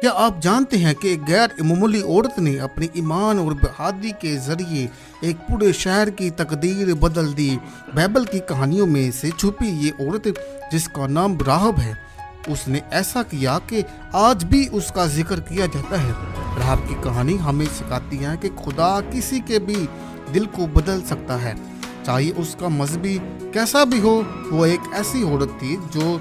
کیا آپ جانتے ہیں کہ ایک غیر معمولی عورت نے اپنی ایمان اور بہادری کے ذریعے ایک پورے شہر کی تقدیر بدل دی؟ بائبل کی کہانیوں میں سے چھپی یہ عورت جس کا نام راہب ہے، اس نے ایسا کیا کہ آج بھی اس کا ذکر کیا جاتا ہے۔ راہب کی کہانی ہمیں سکھاتی ہے کہ خدا کسی کے بھی دل کو بدل سکتا ہے، چاہے اس کا مذہبی کیسا بھی ہو۔ وہ ایک ایسی عورت تھی جو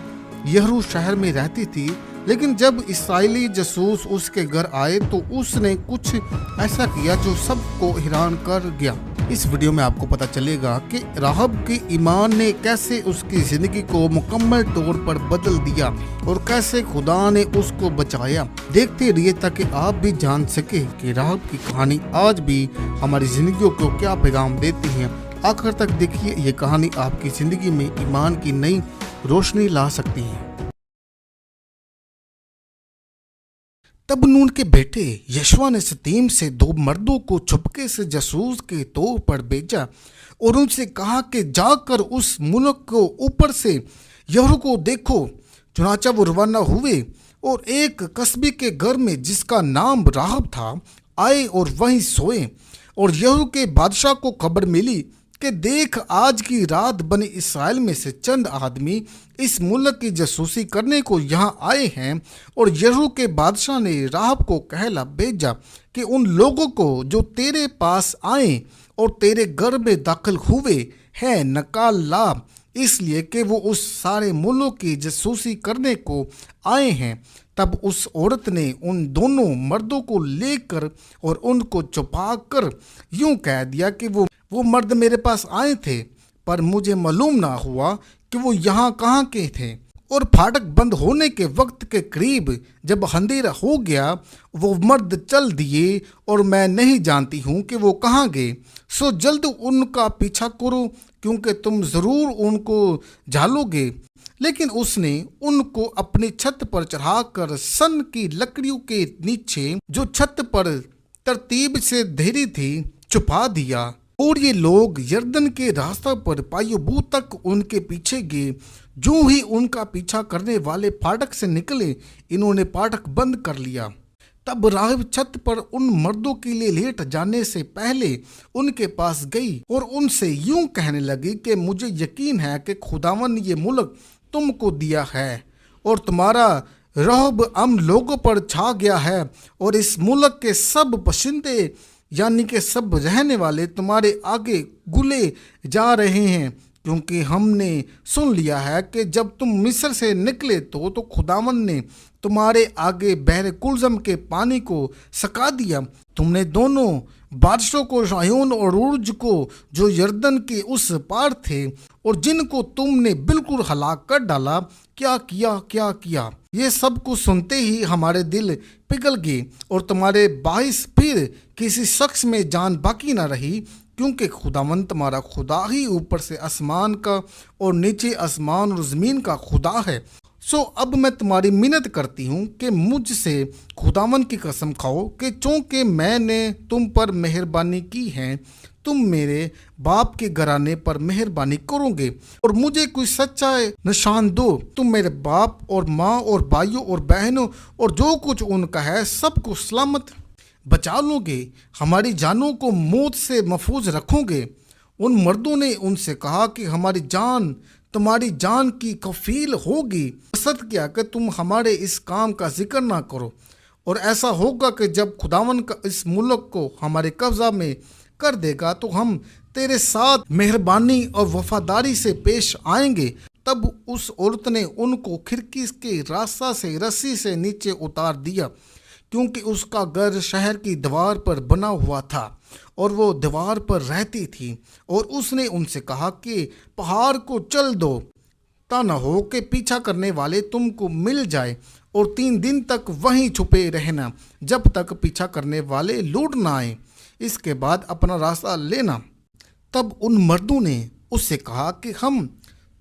یہرو شہر میں رہتی تھی، لیکن جب اسرائیلی جاسوس اس کے گھر آئے تو اس نے کچھ ایسا کیا جو سب کو حیران کر گیا۔ اس ویڈیو میں آپ کو پتہ چلے گا کہ راہب کے ایمان نے کیسے اس کی زندگی کو مکمل طور پر بدل دیا اور کیسے خدا نے اس کو بچایا۔ دیکھتے رہیے تاکہ آپ بھی جان سکیں کہ راہب کی کہانی آج بھی ہماری زندگیوں کو کیا پیغام دیتی ہے۔ آخر تک دیکھیے، یہ کہانی آپ کی زندگی میں ایمان کی نئی روشنی لا سکتی ہے۔ تب نون کے بیٹے یشوا نے شتیم سے 2 مردوں کو چھپکے سے جاسوس کے طور پر بھیجا اور ان سے کہا کہ جا کر اس ملک کو اوپر سے یہرو کو دیکھو۔ چنانچہ وہ روانہ ہوئے اور ایک قصبے کے گھر میں جس کا نام راہب تھا آئے اور وہیں سوئے۔ اور یہرو کے بادشاہ کو خبر ملی کہ دیکھ، آج کی رات بنی اسرائیل میں سے چند آدمی اس ملک کی جاسوسی کرنے کو یہاں آئے ہیں۔ اور یہرو کے بادشاہ نے راہب کو کہلا بھیجا کہ ان لوگوں کو جو تیرے پاس آئیں اور تیرے گھر میں داخل ہوئے ہیں نکال لا، اس لیے کہ وہ اس سارے ملک کی جاسوسی کرنے کو آئے ہیں۔ تب اس عورت نے ان دونوں مردوں کو لے کر اور ان کو چھپا کر یوں کہہ دیا کہ وہ مرد میرے پاس آئے تھے، پر مجھے معلوم نہ ہوا کہ وہ یہاں کہاں کے تھے۔ اور پھاٹک بند ہونے کے وقت کے قریب جب اندھیرا ہو گیا، وہ مرد چل دیے اور میں نہیں جانتی ہوں کہ وہ کہاں گئے۔ سو جلد ان کا پیچھا کرو، کیونکہ تم ضرور ان کو جھالو گے۔ لیکن اس نے ان کو اپنی چھت پر چڑھا کر سن کی لکڑیوں کے نیچے جو چھت پر ترتیب سے دھری تھی چھپا دیا۔ اور یہ لوگ یردن کے راستہ پر پایو بو تک ان کے پیچھے گئے۔ جو ہی ان کا پیچھا کرنے والے پھاٹک سے نکلے، انہوں نے پھاٹک بند کر لیا۔ تب راہب چھت پر ان مردوں کے لیے لیٹ جانے سے پہلے ان کے پاس گئی اور ان سے یوں کہنے لگی کہ مجھے یقین ہے کہ خداوند نے یہ ملک تم کو دیا ہے اور تمہارا رعب ہم لوگوں پر چھا گیا ہے، اور اس ملک کے سب باشندے یعنی کہ سب رہنے والے تمہارے آگے گلے جا رہے ہیں، کیونکہ ہم نے سن لیا ہے کہ جب تم مصر سے نکلے تو خداوند نے تمہارے آگے بحر کلزم کے پانی کو سکا دیا۔ تم نے دونوں بادشاہوں کو، سیہون اور عرج کو، جو یردن کے اس پار تھے اور جن کو تم نے بالکل ہلاک کر ڈالا، کیا کیا۔ یہ سب کچھ سنتے ہی ہمارے دل پگھل گئے اور تمہارے باعث پھر کسی شخص میں جان باقی نہ رہی، کیونکہ خداوند تمہارا خدا ہی اوپر سے آسمان کا اور نیچے آسمان اور زمین کا خدا ہے۔ سو اب میں تمہاری منت کرتی ہوں کہ مجھ سے خداوند کی قسم کھاؤ کہ چونکہ میں نے تم پر مہربانی کی ہے، تم میرے باپ کے گھرانے پر مہربانی کرو گے اور مجھے کوئی سچا نشان دو۔ تم میرے باپ اور ماں اور بھائیوں اور بہنوں اور جو کچھ ان کا ہے سب کو سلامت بچا لو گے، ہماری جانوں کو موت سے محفوظ رکھو گے۔ ان مردوں نے ان سے کہا کہ ہماری جان تمہاری جان کی کفیل ہوگی، قصد کیا کہ تم ہمارے اس کام کا ذکر نہ کرو، اور ایسا ہوگا کہ جب خداوند کا اس ملک کو ہمارے قبضہ میں کر دے گا تو ہم تیرے ساتھ مہربانی اور وفاداری سے پیش آئیں گے۔ تب اس عورت نے ان کو کھڑکی کے راستہ سے رسی سے نیچے اتار دیا، کیونکہ اس کا گھر شہر کی دیوار پر بنا ہوا تھا اور وہ دیوار پر رہتی تھی۔ اور اس نے ان سے کہا کہ پہاڑ کو چل دو، تا نہ ہو کہ پیچھا کرنے والے تم کو مل جائے، اور 3 دن تک وہیں چھپے رہنا جب تک پیچھا کرنے والے لوٹ نہ آئیں، اس کے بعد اپنا راستہ لینا۔ تب ان مردوں نے اس سے کہا کہ ہم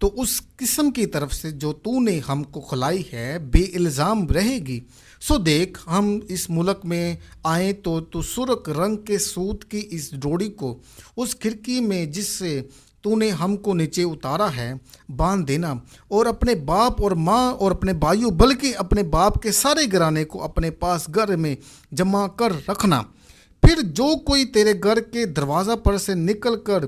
تو اس قسم کی طرف سے جو تو نے ہم کو کھلائی ہے بے الزام رہے گی۔ سو دیکھ، ہم اس ملک میں آئیں تو سرخ رنگ کے سوت کی اس ڈوری کو اس کھڑکی میں جس سے تو نے ہم کو نیچے اتارا ہے باندھ دینا، اور اپنے باپ اور ماں اور اپنے بھائیوں بلکہ اپنے باپ کے سارے گھرانے کو اپنے پاس گھر میں جمع کر رکھنا۔ پھر جو کوئی تیرے گھر کے دروازہ پر سے نکل کر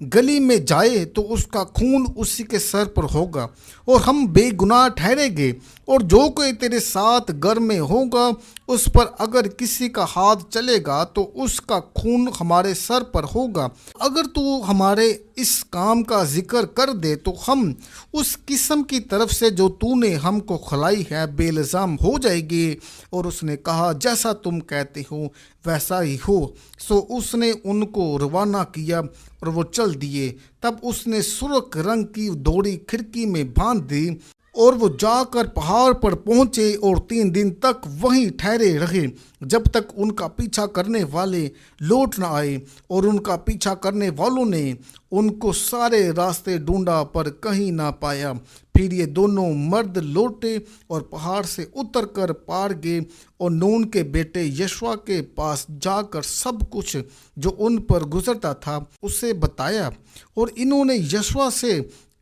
گلی میں جائے تو اس کا خون اسی کے سر پر ہوگا اور ہم بے گناہ ٹھہریں گے، اور جو کوئی تیرے ساتھ گھر میں ہوگا اس پر اگر کسی کا ہاتھ چلے گا تو اس کا خون ہمارے سر پر ہوگا۔ اگر تو ہمارے اس کام کا ذکر کر دے تو ہم اس قسم کی طرف سے جو تو نے ہم کو کھلائی ہے بے الزام ہو جائے گی۔ اور اس نے کہا جیسا تم کہتے ہو ویسا ہی ہو۔ سو اس نے ان کو روانہ کیا اور وہ چل دیے۔ تب اس نے سرخ رنگ کی ڈوری کھڑکی میں باندھ دی اور وہ جا کر پہاڑ پر پہنچے اور 3 دن تک وہیں ٹھہرے رہے جب تک ان کا پیچھا کرنے والے لوٹ نہ آئے، اور ان کا پیچھا کرنے والوں نے ان کو سارے راستے ڈھونڈا پر کہیں نہ پایا۔ پھر یہ دونوں مرد لوٹے اور پہاڑ سے اتر کر پار گئے اور نون کے بیٹے یشوع کے پاس جا کر سب کچھ جو ان پر گزرتا تھا اسے بتایا، اور انہوں نے یشوع سے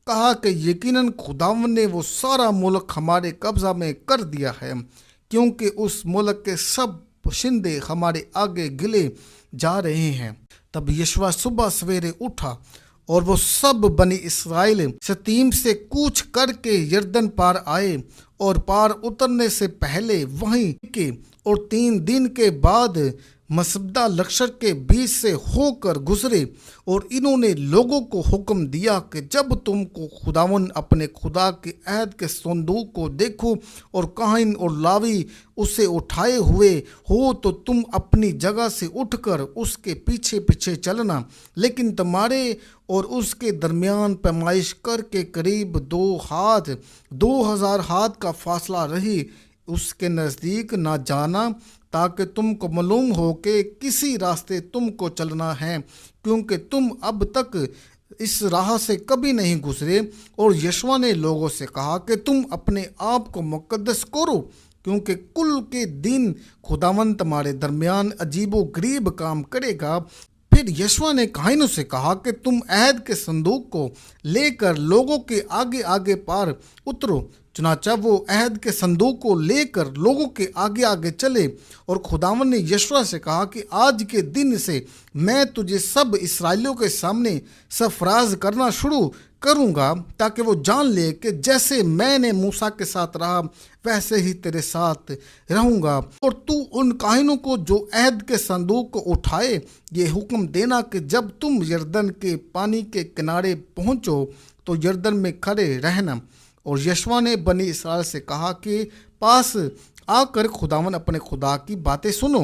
کہا کہ یقیناً خداوند نے وہ سارا ملک ہمارے قبضہ میں کر دیا ہے، کیونکہ اس ملک کے سب باشندے ہمارے آگے گلے جا رہے ہیں۔ تب یشوع صبح سویرے اٹھا اور وہ سب بنی اسرائیل شتیم سے کوچ کر کے یردن پار آئے اور پار اترنے سے پہلے وہیں کے، اور 3 دن کے بعد مسبدہ لشکر کے بیچ سے ہو کر گزرے۔ اور انہوں نے لوگوں کو حکم دیا کہ جب تم کو خداوند اپنے خدا کے عہد کے صندوق کو دیکھو اور کاہن اور لاوی اسے اٹھائے ہوئے ہو تو تم اپنی جگہ سے اٹھ کر اس کے پیچھے پیچھے چلنا، لیکن تمہارے اور اس کے درمیان پیمائش کر کے قریب 2000 ہاتھ کا فاصلہ رہے، اس کے نزدیک نہ جانا، تاکہ تم کو معلوم ہو کہ کسی راستے تم کو چلنا ہے، کیونکہ تم اب تک اس راہ سے کبھی نہیں گزرے۔ اور یشوع نے لوگوں سے کہا کہ تم اپنے آپ کو مقدس کرو، کیونکہ کل کے دن خداوند تمہارے درمیان عجیب و غریب کام کرے گا۔ پھر یشوع نے کاہنوں سے کہا کہ تم عہد کے صندوق کو لے کر لوگوں کے آگے آگے پار اترو۔ چنانچہ وہ عہد کے صندوق کو لے کر لوگوں کے آگے آگے چلے، اور خداوند نے یشوع سے کہا کہ آج کے دن سے میں تجھے سب اسرائیلیوں کے سامنے سرفراز کرنا شروع کروں گا، تاکہ وہ جان لے کہ جیسے میں نے موسیٰ کے ساتھ رہا ویسے ہی تیرے ساتھ رہوں گا۔ اور تو ان کاہنوں کو جو عہد کے صندوق کو اٹھائے یہ حکم دینا کہ جب تم یردن کے پانی کے کنارے پہنچو تو یردن میں کھڑے رہنا۔ اور یشوع نے بنی اسرائیل سے کہا کہ پاس آ کر خداوند اپنے خدا کی باتیں سنو۔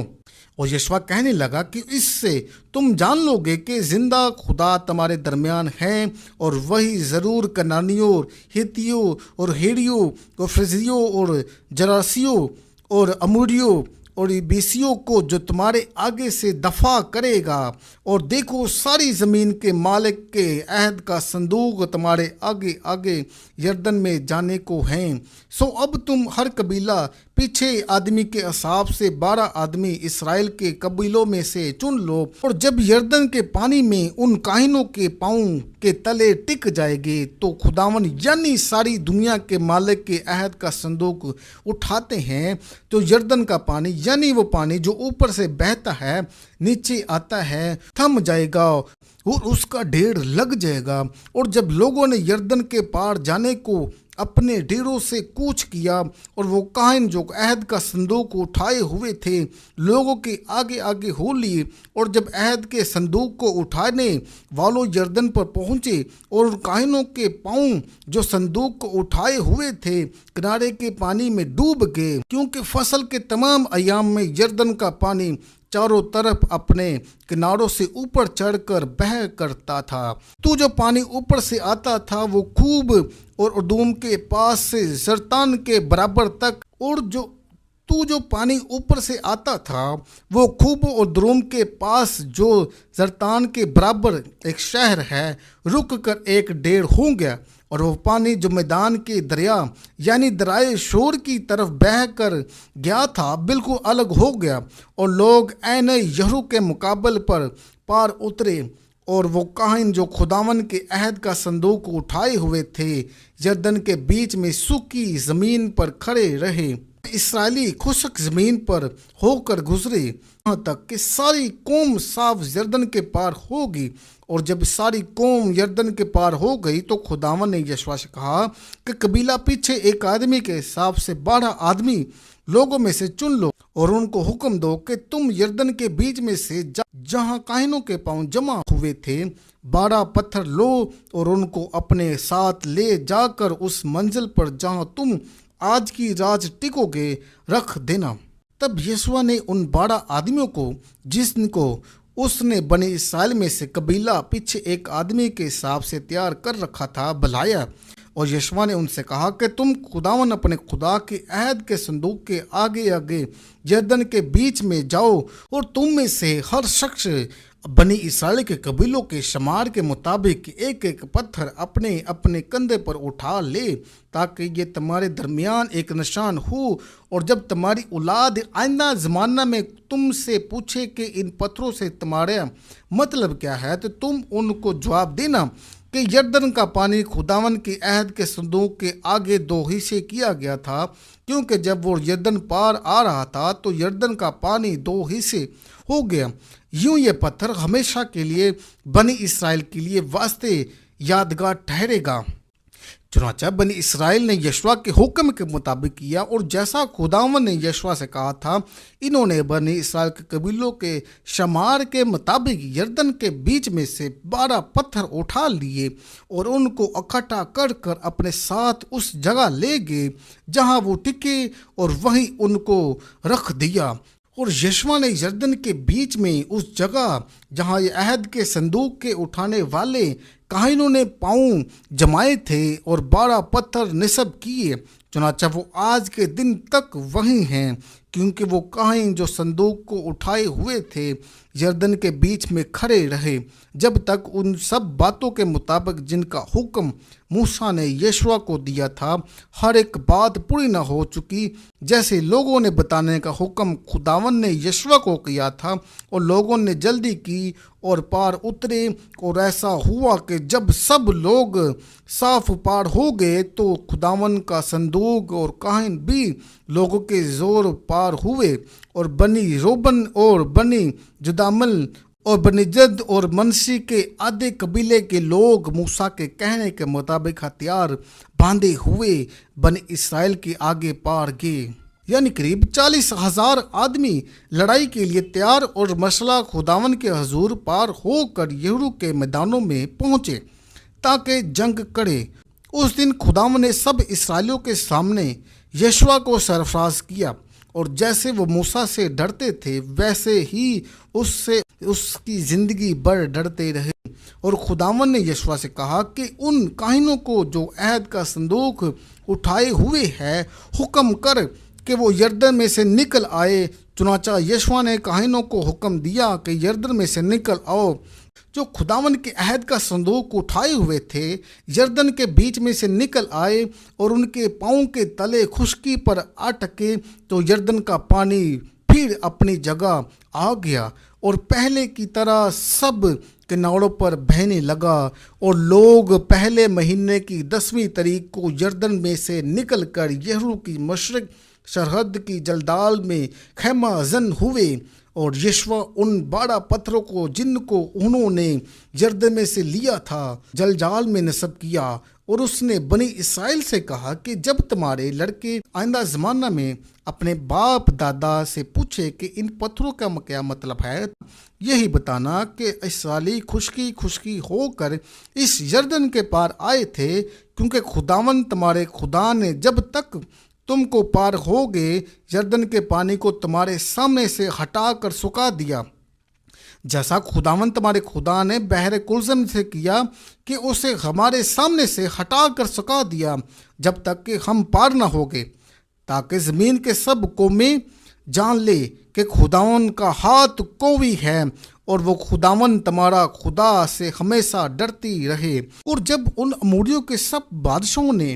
اور یشوع کہنے لگا کہ اس سے تم جان لو گے کہ زندہ خدا تمہارے درمیان ہے، اور وہی ضرور کنانیوں اور ہتھیوں اور ہیڑیوں اور فرزیوں اور جراسیوں اور اموریوں اور بیسیوں کو جو تمہارے آگے سے دفاع کرے گا۔ اور دیکھو ساری زمین کے مالک کے عہد کا صندوق تمہارے آگے آگے یردن میں جانے کو ہیں۔ سو اب تم ہر قبیلہ پیچھے آدمی کے حساب سے 12 آدمی اسرائیل کے قبیلوں میں سے چن لو، اور جب یردن کے پانی میں ان کاہنوں کے پاؤں کے تلے ٹک جائے گے تو خداوند یعنی ساری دنیا کے مالک کے عہد کا صندوق اٹھاتے ہیں، تو یردن کا پانی یعنی وہ پانی جو اوپر سے بہتا ہے نیچے آتا ہے تھم جائے گا اور اس کا ڈھیر لگ جائے گا۔ اور جب لوگوں نے یردن کے پار جانے کو اپنے ڈیروں سے کوچ کیا، اور وہ کاہن جو عہد کا صندوق اٹھائے ہوئے تھے لوگوں کے آگے آگے ہو لیے، اور جب عہد کے صندوق کو اٹھانے والوں یردن پر پہنچے اور کاہنوں کے پاؤں جو صندوق کو اٹھائے ہوئے تھے کنارے کے پانی میں ڈوب گئے، کیونکہ فصل کے تمام ایام میں یردن کا پانی چاروں طرف اپنے کناروں سے اوپر چڑھ کر بہہ کرتا تھا۔ تو جو پانی اوپر سے آتا تھا وہ خوب اور ادوم کے پاس سے زرتان کے برابر تک، اور جو پانی اوپر سے آتا تھا وہ خوب اور دروم کے پاس جو زرتان کے برابر ایک شہر ہے رک کر 1.5 ہو گیا، اور وہ پانی جو میدان کے دریا یعنی درائے شور کی طرف بہہ کر گیا تھا بالکل الگ ہو گیا، اور لوگ عین یہرو کے مقابل پر پار اترے، اور وہ کاہن جو خداون کے عہد کا صندوق اٹھائے ہوئے تھے یردن کے بیچ میں سوکھی زمین پر کھڑے رہے۔ اسرائیلی خشک زمین پر ہو کر گزرے یہاں تک کہ ساری قوم صاف یردن کے پار ہوگی۔ اور جب ساری قوم یردن کے پار ہو گئی تو خداوند نے یشوع سے کہا کہ قبیلہ پیچھے ایک آدمی کے حساب سے 12 آدمی لوگوں میں سے چن لو اور ان کو حکم دو کہ تم یردن کے بیچ میں سے جہاں کاہنوں کے پاؤں جمع ہوئے تھے 12 پتھر لو اور ان کو اپنے ساتھ لے جا کر اس منزل پر جہاں تم آج کی رات ٹکو گے رکھ دینا۔ تب یشوع نے ان 12 آدمیوں کو جس کو اس نے بنی اسرائیل میں سے قبیلہ پیچھے ایک آدمی کے حساب سے تیار کر رکھا تھا بلایا، اور یشوع نے ان سے کہا کہ تم خداوند اپنے خدا کے عہد کے صندوق کے آگے آگے یردن کے بیچ میں جاؤ، اور تم میں سے ہر شخص بنی اسرائیل کے قبیلوں کے شمار کے مطابق ایک ایک پتھر اپنے اپنے کندھے پر اٹھا لے، تاکہ یہ تمہارے درمیان ایک نشان ہو، اور جب تمہاری اولاد آئندہ زمانہ میں تم سے پوچھے کہ ان پتھروں سے تمہارا مطلب کیا ہے تو تم ان کو جواب دینا کہ یردن کا پانی خداوند کے عہد کے صندوق کے آگے 2 حصے کیا گیا تھا، کیونکہ جب وہ یردن پار آ رہا تھا تو یردن کا پانی 2 حصے ہو گیا۔ یوں یہ پتھر ہمیشہ کے لیے بنی اسرائیل کے لیے واسطے یادگار ٹھہرے گا۔ چنانچہ بنی اسرائیل نے یشوع کے حکم کے مطابق کیا، اور جیسا خداوند نے یشوع سے کہا تھا انہوں نے بنی اسرائیل کے قبیلوں کے شمار کے مطابق یردن کے بیچ میں سے 12 پتھر اٹھا لیے اور ان کو اکٹھا کر کر اپنے ساتھ اس جگہ لے گئے جہاں وہ ٹکے، اور وہیں ان کو رکھ دیا۔ اور یشوع نے یردن کے بیچ میں اس جگہ جہاں یہ عہد کے صندوق کے اٹھانے والے کاہنوں نے پاؤں جمائے تھے اور 12 پتھر نصب کیے، چنانچہ وہ آج کے دن تک وہیں ہیں، کیونکہ وہ کاہن جو صندوق کو اٹھائے ہوئے تھے یردن کے بیچ میں کھڑے رہے جب تک ان سب باتوں کے مطابق جن کا حکم موسیٰ نے یشوع کو دیا تھا ہر ایک بات پوری نہ ہو چکی، جیسے لوگوں نے بتانے کا حکم خداوند نے یشوع کو کیا تھا، اور لوگوں نے جلدی کی اور پار اترے۔ اور ایسا ہوا کہ جب سب لوگ صاف پار ہو گئے تو خداوند کا صندوق اور کاہن بھی لوگوں کے زور پار ہوئے، اور بنی روبن اور بنی جدامل اور بنی جد اور منسی کے آدھے قبیلے کے لوگ موسیٰ کے کہنے کے مطابق ہتھیار باندھے ہوئے بنی اسرائیل کے آگے پار گئے، یعنی قریب 40,000 آدمی لڑائی کے لیے تیار اور مسلح خداوند کے حضور پار ہو کر یریحو کے میدانوں میں پہنچے تاکہ جنگ کرے۔ اس دن خداوند نے سب اسرائیلیوں کے سامنے یشوع کو سرفراز کیا، اور جیسے وہ موسیٰ سے ڈرتے تھے ویسے ہی اس کی زندگی بھر ڈرتے رہے۔ اور خداوند نے یشوع سے کہا کہ ان کاہنوں کو جو عہد کا صندوق اٹھائے ہوئے ہے حکم کر کہ وہ یردن میں سے نکل آئے۔ چنانچہ یشوع نے کاہنوں کو حکم دیا کہ یردن میں سے نکل آؤ۔ جو خداوند کے عہد کا صندوق اٹھائے ہوئے تھے یردن کے بیچ میں سے نکل آئے، اور ان کے پاؤں کے تلے خشکی پر آ ٹکے تو یردن کا پانی پھر اپنی جگہ آ گیا اور پہلے کی طرح سب کناروں پر بہنے لگا، اور لوگ پہلے مہینے کی 10ویں تاریخ کو یردن میں سے نکل کر یریحو کی مشرق سرحد کی جلدال میں خیمہ زن ہوئے۔ اور یشوع ان 12 پتھروں کو جن کو انہوں نے یردن میں سے لیا تھا جلجال میں نصب کیا، اور اس نے بنی اسرائیل سے کہا کہ جب تمہارے لڑکے آئندہ زمانہ میں اپنے باپ دادا سے پوچھے کہ ان پتھروں کا کیا مطلب ہے، یہی بتانا کہ اسرائیلی خشکی ہو کر اس یردن کے پار آئے تھے، کیونکہ خداوند تمہارے خدا نے جب تک تم کو پار ہو گئے یردن کے پانی کو تمہارے سامنے سے ہٹا کر سکا دیا، جیسا خداوند تمہارے خدا نے بحر کلزم سے کیا کہ اسے ہمارے سامنے سے ہٹا کر سکا دیا جب تک کہ ہم پار نہ ہو گئے، تاکہ زمین کے سب قومیں جان لے کہ خداوند کا ہاتھ قوی ہے، اور وہ خداوند تمہارا خدا سے ہمیشہ ڈرتی رہے۔ اور جب ان اموریوں کے سب بادشاہوں نے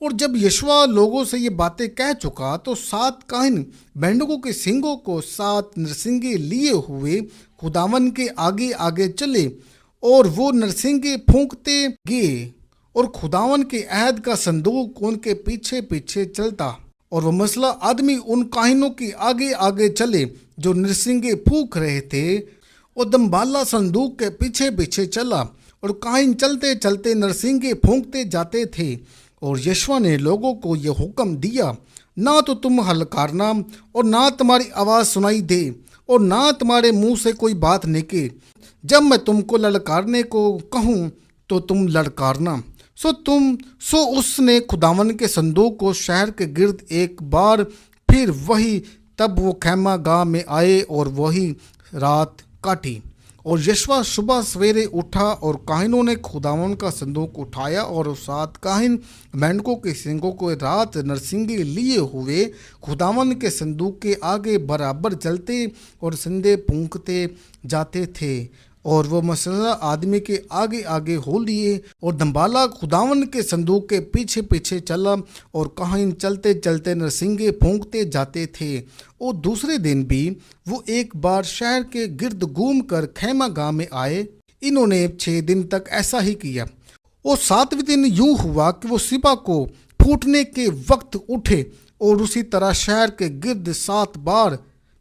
اور جب یشوا لوگوں سے یہ باتیں کہہ چکا تو 7 کاہن مینڈکوں کے سینگوں کو 7 نرسنگیں لیے ہوئے خداون کے آگے آگے چلے، اور وہ نرسنگیں پھونکتے گئے، اور خداون کے عہد کا صندوق ان کے پیچھے پیچھے چلتا، اور وہ مسلح آدمی ان کاہنوں کے آگے آگے چلے جو نرسنگیں پھونک رہے تھے، اور دمبالا صندوق کے پیچھے پیچھے چلا، اور کاہن چلتے چلتے نرسنگیں پھونکتے جاتے تھے۔ اور یشوا نے لوگوں کو یہ حکم دیا، نہ تو تم للکارنا، اور نہ تمہاری آواز سنائی دے، اور نہ تمہارے منہ سے کوئی بات نکلے۔ جب میں تم کو للکارنے کو کہوں تو تم للکارنا۔ سو اس نے خداون کے صندوق کو شہر کے گرد ایک بار پھر وہی، تب وہ خیمہ گاہ میں آئے اور وہی رات کاٹی۔ اور یشوا صبح سویرے اٹھا، اور کاہنوں نے خداون کا صندوق اٹھایا، اور 7 کاہن مینڈکوں کے سینگوں کو رات نرسنگیں لیے ہوئے خداون کے صندوق کے آگے برابر چلتے اور سندے پھونکتے جاتے تھے، اور وہ مسلح آدمی کے آگے آگے ہو لیے، اور دمبالا خداون کے صندوق کے پیچھے پیچھے چلا، اور کاہن چلتے چلتے نرسنگیں پھونکتے جاتے تھے۔ اور دوسرے دن بھی وہ ایک بار شہر کے گرد گھوم کر خیمہ گاہ میں آئے۔ انہوں نے 6 دن تک ایسا ہی کیا، اور 7ویں دن یوں ہوا کہ وہ صبح کو پھوٹنے کے وقت اٹھے، اور اسی طرح شہر کے گرد 7 بار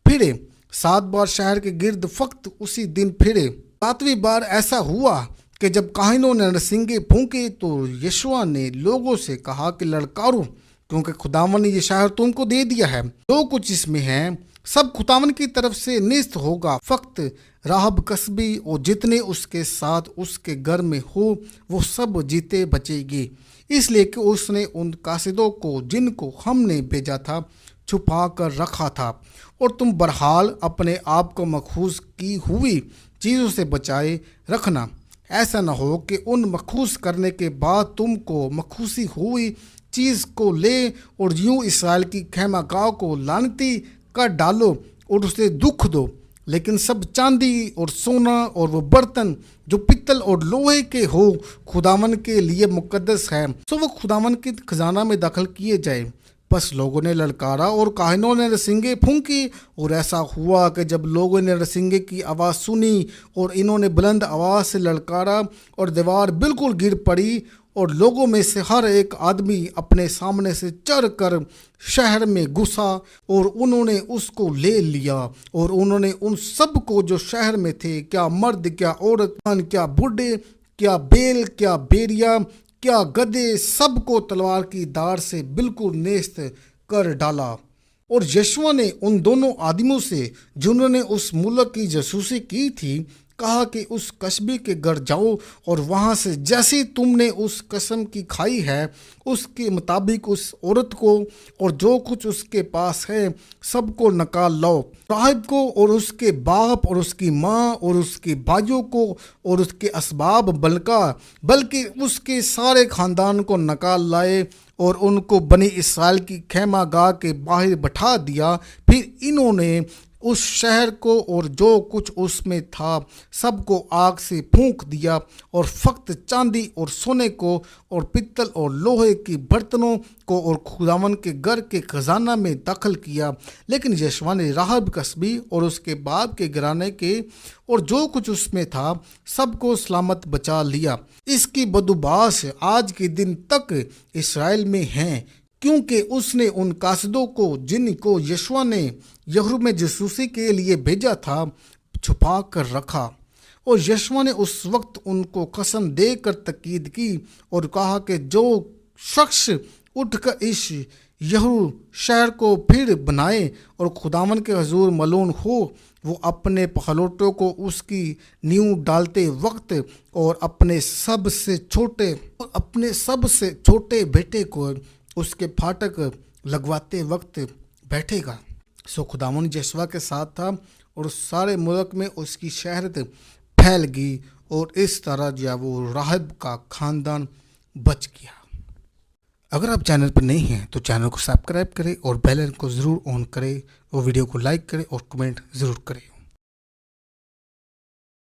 پھرے۔ 7 بار شہر کے گرد فقط اسی دن پھرے۔ 7ویں بار ایسا ہوا کہ جب کاہنوں نے نرسنگیں پھونکے تو یشوا نے لوگوں سے کہا کہ للکارو، کیونکہ خداون نے یہ شہر تم کو دے دیا ہے، جو کچھ اس میں ہے سب خداون کی طرف سے نیست ہوگا، فقط راہب کسبی اور جتنے اس کے ساتھ اس کے گھر میں ہو وہ سب جیتے بچے گے، اس لیے کہ اس نے ان قاصدوں کو جن کو ہم نے بھیجا تھا چھپا کر رکھا تھا۔ اور تم بہرحال اپنے آپ کو مخوض کی ہوئی چیزوں سے بچائے رکھنا، ایسا نہ ہو کہ ان مخوض کرنے کے بعد تم کو مخوصی ہوئی چیز کو لے اور یوں اسرائیل کی خیمہ گاہ کو لعنتی کر ڈالو اور اسے دکھ دو۔ لیکن سب چاندی اور سونا اور وہ برتن جو پتل اور لوہے کے ہو خداون کے لیے مقدس ہے، سو وہ خداون کے خزانہ میں داخل کیے جائے۔ بس لوگوں نے للکارا اور کاہنوں نے نرسنگیں پھونکی، اور ایسا ہوا کہ جب لوگوں نے نرسنگیں کی آواز سنی اور انہوں نے بلند آواز سے للکارا، اور دیوار بالکل گر پڑی، اور لوگوں میں سے ہر ایک آدمی اپنے سامنے سے چڑھ کر شہر میں گھسا، اور انہوں نے اس کو لے لیا، اور انہوں نے ان سب کو جو شہر میں تھے، کیا مرد، کیا عورت، کیا بوڑھے، کیا بیل، کیا بیریا، کیا گدھے، سب کو تلوار کی دھار سے بالکل نیست کر ڈالا۔ اور یشوا نے ان دونوں آدمیوں سے جنہوں نے اس ملک کی جاسوسی کی تھی کہا کہ اس قصبے کے گھر جاؤ، اور وہاں سے جیسی تم نے اس قسم کی کھائی ہے اس کے مطابق اس عورت کو اور جو کچھ اس کے پاس ہے سب کو نکال لاؤ، راہب کو اور اس کے باپ اور اس کی ماں اور اس کے بھائیوں کو اور اس کے اسباب بلکہ اس کے سارے خاندان کو نکال لائے، اور ان کو بنی اسرائیل کی خیمہ گاہ کے باہر بٹھا دیا۔ پھر انہوں نے اس شہر کو اور جو کچھ اس میں تھا سب کو آگ سے پھونک دیا، اور فقط چاندی اور سونے کو اور پتل اور لوہے کی برتنوں کو اور خداون کے گھر کے خزانہ میں داخل کیا۔ لیکن یشوا نے راہب کسبی اور اس کے باپ کے گھرانے کے اور جو کچھ اس میں تھا سب کو سلامت بچا لیا۔ اس کی بدوباس آج کے دن تک اسرائیل میں ہیں، کیونکہ اس نے ان قاصدوں کو جن کو یشوا نے یہرو میں جاسوسی کے لیے بھیجا تھا چھپا کر رکھا۔ اور یشوا نے اس وقت ان کو قسم دے کر تاکید کی اور کہا کہ جو شخص اٹھ کر اس یہرو شہر کو پھر بنائے اور خداون کے حضور ملون ہو، وہ اپنے پہلوٹوں کو اس کی نیو ڈالتے وقت اور اپنے سب سے چھوٹے بیٹے کو اس کے پھاٹک لگواتے وقت بیٹھے گا۔ سو خداون یشوا کے ساتھ تھا اور سارے ملک میں اس کی شہرت پھیل گئی، اور اس طرح جو وہ راہب کا خاندان بچ گیا۔ اگر آپ چینل پر نہیں ہیں تو چینل کو سبسکرائب کریں اور بیل آئکن کو ضرور آن کریں، اور ویڈیو کو لائک کریں اور کمنٹ ضرور کریں۔